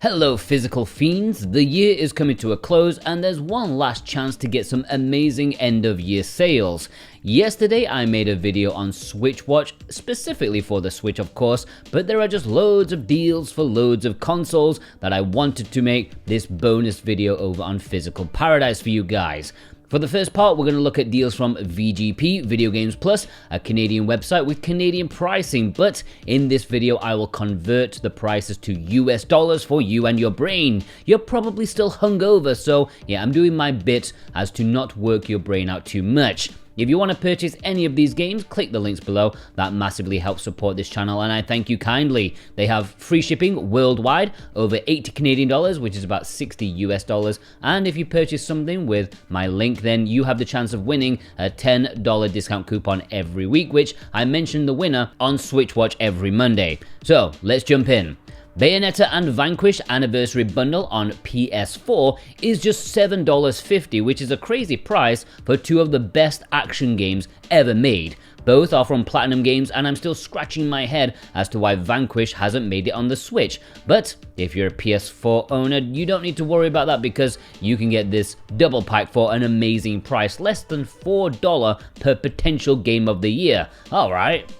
Hello physical fiends, the year is coming to a close and there's one last chance to get some amazing end of year sales. Yesterday I made a video on Switch Watch, specifically for the Switch of course, but there are just loads of deals for loads of consoles that I wanted to make this bonus video over on Physical Paradise for you guys. For the first part, we're going to look at deals from VGP, Video Games Plus, a Canadian website with Canadian pricing, but in this video I will convert the prices to US dollars for you and your brain. You're probably still hungover, so yeah, I'm doing my bit as to not work your brain out too much. If you want to purchase any of these games, click the links below. That massively helps support this channel and I thank you kindly. They have free shipping worldwide, over 80 Canadian dollars, which is about 60 US dollars. And if you purchase something with my link, then you have the chance of winning a $10 discount coupon every week, which I mention the winner on Switch Watch every Monday. So let's jump in. Bayonetta and Vanquish Anniversary Bundle on PS4 is just $7.50, which is a crazy price for two of the best action games ever made. Both are from Platinum Games and I'm still scratching my head as to why Vanquish hasn't made it on the Switch. But if you're a PS4 owner, you don't need to worry about that because you can get this double pack for an amazing price, less than $4 per potential game of the year. Alright.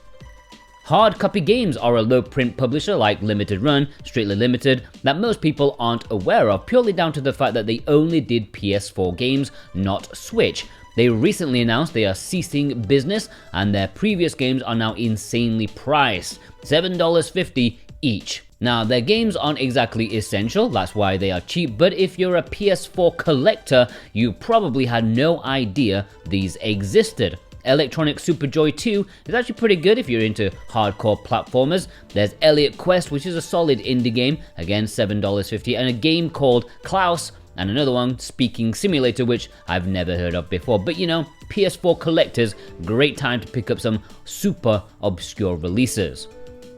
Hard copy games are a low print publisher like Limited Run, Strictly Limited, that most people aren't aware of purely down to the fact that they only did PS4 games, not Switch. They recently announced they are ceasing business and their previous games are now insanely priced, $7.50 each. Now their games aren't exactly essential, that's why they are cheap, but if you're a PS4 collector, you probably had no idea these existed. Electronic Super Joy 2 is actually pretty good if you're into hardcore platformers. There's Elliot Quest, which is a solid indie game, again $7.50, and a game called Klaus, and another one, Speaking Simulator, which I've never heard of before. But you know, PS4 collectors, great time to pick up some super obscure releases.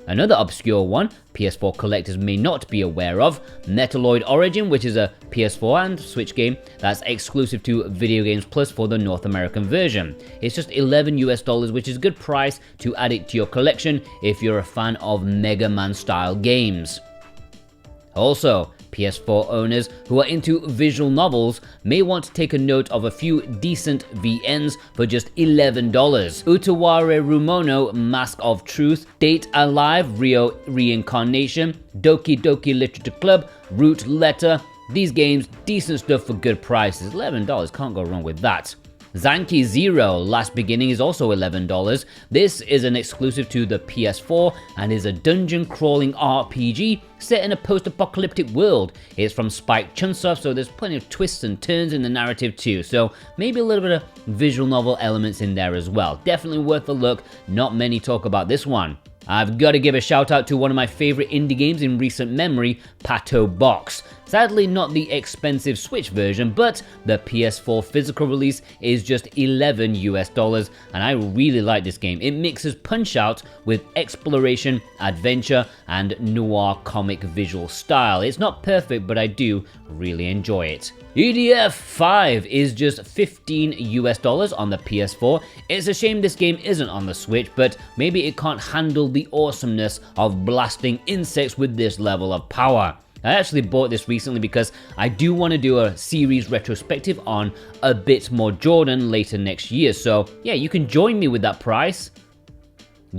Another obscure one PS4 collectors may not be aware of, Metaloid Origin, which is a PS4 and Switch game that's exclusive to Video Games Plus for the North American version. It's just $11 US, which is a good price to add it to your collection if you're a fan of Mega Man style games. Also, PS4 owners who are into visual novels may want to take a note of a few decent VNs for just $11. Utaware Rumono Mask of Truth, Date Alive Rio Reincarnation, Doki Doki Literature Club, Root Letter. These games, decent stuff for good prices. $11, can't go wrong with that. Zanki Zero, Last Beginning is also $11. This is an exclusive to the PS4 and is a dungeon crawling RPG set in a post-apocalyptic world. It's from Spike Chunsoft, so there's plenty of twists and turns in the narrative too, so maybe a little bit of visual novel elements in there as well. Definitely worth a look, not many talk about this one. I've got to give a shout out to one of my favorite indie games in recent memory, Pato Box. Sadly not the expensive Switch version, but the PS4 physical release is just $11 US, and I really like this game. It mixes Punch-Out with exploration, adventure, and noir comic visual style. It's not perfect, but I do really enjoy it. EDF 5 is just $15 US on the PS4. It's a shame this game isn't on the Switch, but maybe it can't handle the awesomeness of blasting insects with this level of power. I actually bought this recently because I do want to do a series retrospective on A Bit More Jordan later next year, so yeah, you can join me with that price.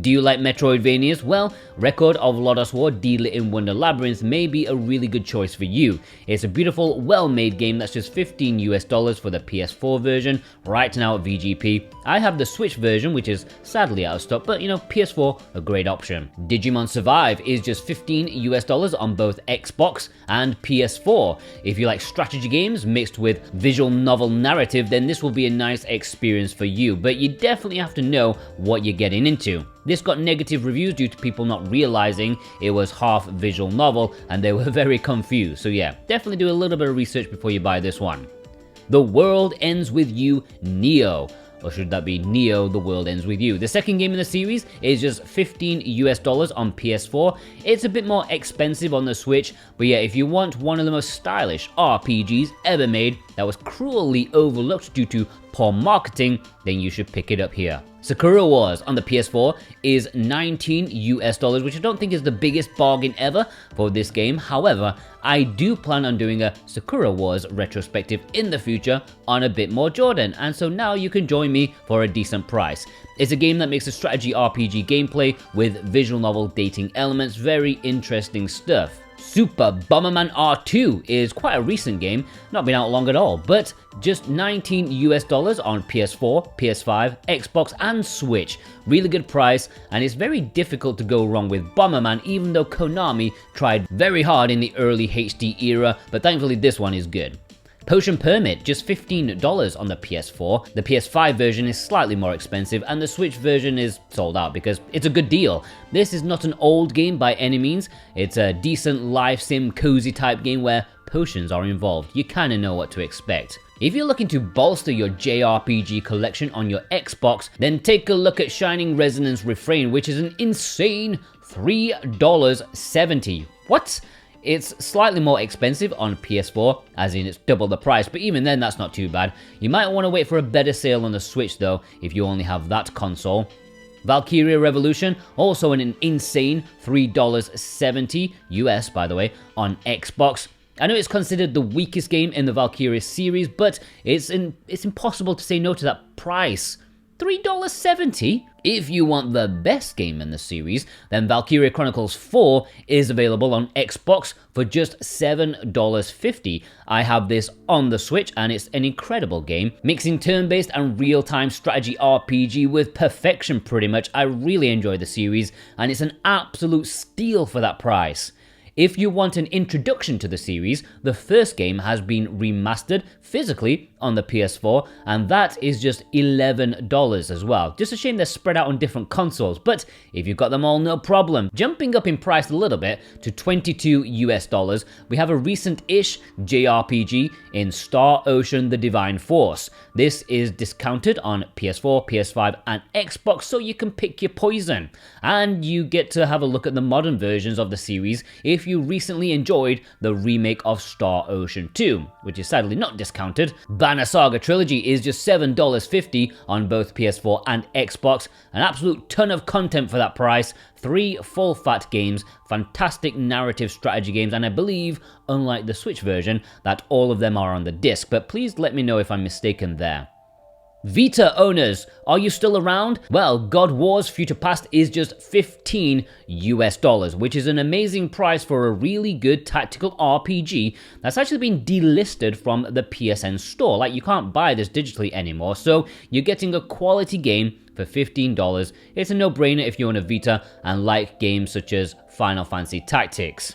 Do you like Metroidvanias? Well, Record of Lodoss War D-Lit in Wonder Labyrinth may be a really good choice for you. It's a beautiful, well-made game that's just $15 US for the PS4 version right now at VGP. I have the Switch version, which is sadly out of stock, but you know, PS4, a great option. Digimon Survive is just $15 US on both Xbox and PS4. If you like strategy games mixed with visual novel narrative, then this will be a nice experience for you, but you definitely have to know what you're getting into. This got negative reviews due to people not realizing it was half visual novel and they were very confused. So yeah, definitely do a little bit of research before you buy this one. The World Ends With You Neo. Or should that be Neo, The World Ends With You? The second game in the series is just $15 US on PS4. It's a bit more expensive on the Switch, but yeah, if you want one of the most stylish RPGs ever made that was cruelly overlooked due to poor marketing, then you should pick it up here. Sakura Wars on the PS4 is $19 which I don't think is the biggest bargain ever for this game. However, I do plan on doing a Sakura Wars retrospective in the future on a bit more Jordan, and so now you can join me for a decent price. It's a game that makes a strategy RPG gameplay with visual novel dating elements, very interesting stuff. Super Bomberman R2 is quite a recent game, not been out long at all, but just $19 on PS4, PS5, Xbox and Switch. Really good price, and it's very difficult to go wrong with Bomberman, even though Konami tried very hard in the early HD era, but thankfully this one is good. Potion Permit, just $15 on the PS4. The PS5 version is slightly more expensive, and the Switch version is sold out because it's a good deal. This is not an old game by any means. It's a decent life sim cozy type game where potions are involved. You kinda know what to expect. If you're looking to bolster your JRPG collection on your Xbox, then take a look at Shining Resonance Refrain, which is an insane $3.70. What? It's slightly more expensive on PS4, as in it's double the price, but even then that's not too bad. You might want to wait for a better sale on the Switch though, if you only have that console. Valkyria Revolution, also an insane $3.70 US by the way, on Xbox. I know it's considered the weakest game in the Valkyria series, but it's impossible to say no to that price. $3.70? If you want the best game in the series, then Valkyria Chronicles 4 is available on Xbox for just $7.50. I have this on the Switch and it's an incredible game, mixing turn-based and real-time strategy RPG with perfection pretty much. I really enjoy the series and it's an absolute steal for that price. If you want an introduction to the series, the first game has been remastered physically on the PS4, and that is just $11 as well. Just a shame they're spread out on different consoles, but if you've got them all, no problem. Jumping up in price a little bit to $22 US, we have a recent-ish JRPG in Star Ocean: The Divine Force. This is discounted on PS4, PS5 and Xbox, so you can pick your poison. And you get to have a look at the modern versions of the series if you recently enjoyed the remake of Star Ocean 2, which is sadly not discounted. Banner Saga Trilogy is just $7.50 on both PS4 and Xbox. An absolute ton of content for that price. 3 full-fat games, fantastic narrative strategy games, and I believe, unlike the Switch version, that all of them are on the disc, but please let me know if I'm mistaken there. Vita owners, are you still around? Well, God Wars Future Past is just $15 US, which is an amazing price for a really good tactical RPG that's actually been delisted from the PSN store. Like, you can't buy this digitally anymore, so you're getting a quality game for $15. It's a no-brainer if you own a Vita and like games such as Final Fantasy Tactics.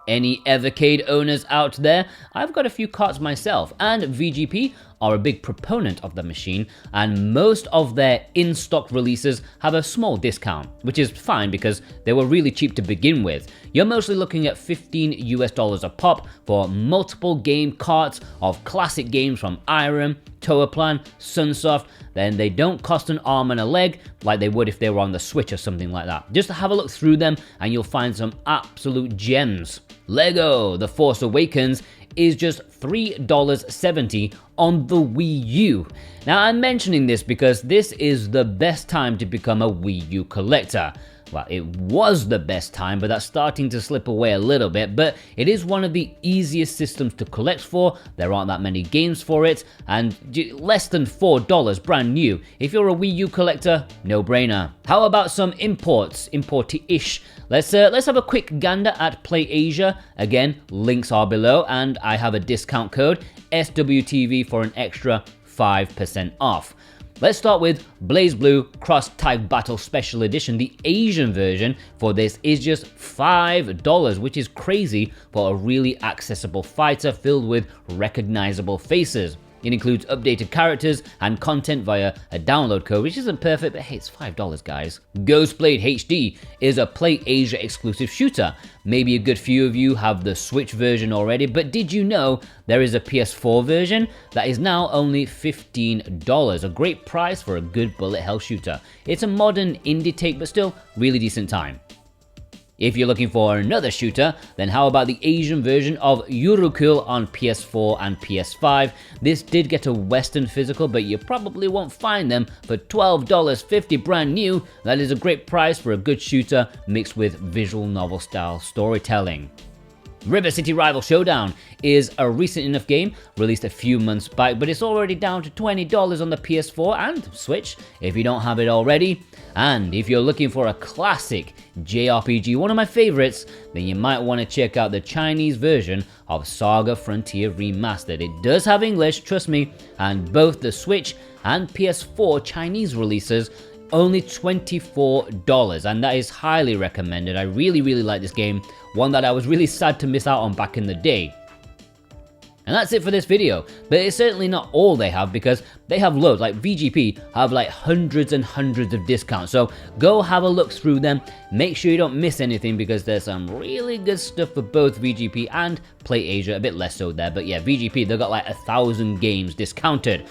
Any Evercade owners out there? I've got a few carts myself, and VGP are a big proponent of the machine, and most of their in-stock releases have a small discount, which is fine because they were really cheap to begin with. You're mostly looking at $15 US a pop for multiple game carts of classic games from Irem, Toaplan, Sunsoft. Then they don't cost an arm and a leg like they would if they were on the Switch or something like that. Just have a look through them and you'll find some absolute gems. Lego The Force Awakens is just $3.70 on the Wii U. Now I'm mentioning this because this is the best time to become a Wii U collector. Well, it was the best time, but that's starting to slip away a little bit, but it is one of the easiest systems to collect for. There aren't that many games for it, and less than $4 brand new. If you're a Wii U collector, no brainer. How about some imports, importy-ish? Let's have a quick gander at PlayAsia. Again, links are below, and I have a discount code, SWTV, for an extra 5% off. Let's start with Blazblue Cross-Type Battle Special Edition. The Asian version for this is just $5, which is crazy for a really accessible fighter filled with recognizable faces. It includes updated characters and content via a download code, which isn't perfect, but hey, it's $5, guys. Ghostblade HD is a PlayAsia exclusive shooter. Maybe a good few of you have the Switch version already, but did you know there is a PS4 version that is now only $15? A great price for a good bullet hell shooter. It's a modern indie take, but still really decent time. If you're looking for another shooter, then how about the Asian version of Yurukill on PS4 and PS5? This did get a Western physical, but you probably won't find them for $12.50 brand new. That is a great price for a good shooter mixed with visual novel style storytelling. River City Rival Showdown is a recent enough game, released a few months back, but it's already down to $20 on the PS4 and Switch if you don't have it already. And if you're looking for a classic JRPG, one of my favorites, then you might want to check out the Chinese version of Saga Frontier Remastered. It does have English, trust me, and both the Switch and PS4 Chinese releases only $24, and that is highly recommended. I really like this game, one that I was really sad to miss out on back in the day. And that's it for this video, but it's certainly not all they have, because they have loads. Like VGP have like hundreds and hundreds of discounts, so go have a look through them. Make sure you don't miss anything, because there's some really good stuff for both VGP and PlayAsia, a bit less so there, but yeah, VGP, they've got like 1,000 games discounted.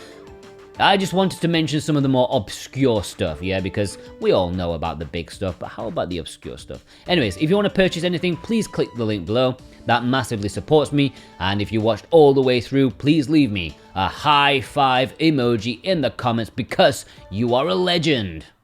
I just wanted to mention some of the more obscure stuff, yeah, because we all know about the big stuff, but how about the obscure stuff? Anyways, if you want to purchase anything, please click the link below. That massively supports me, and if you watched all the way through, please leave me a high five emoji in the comments, because you are a legend.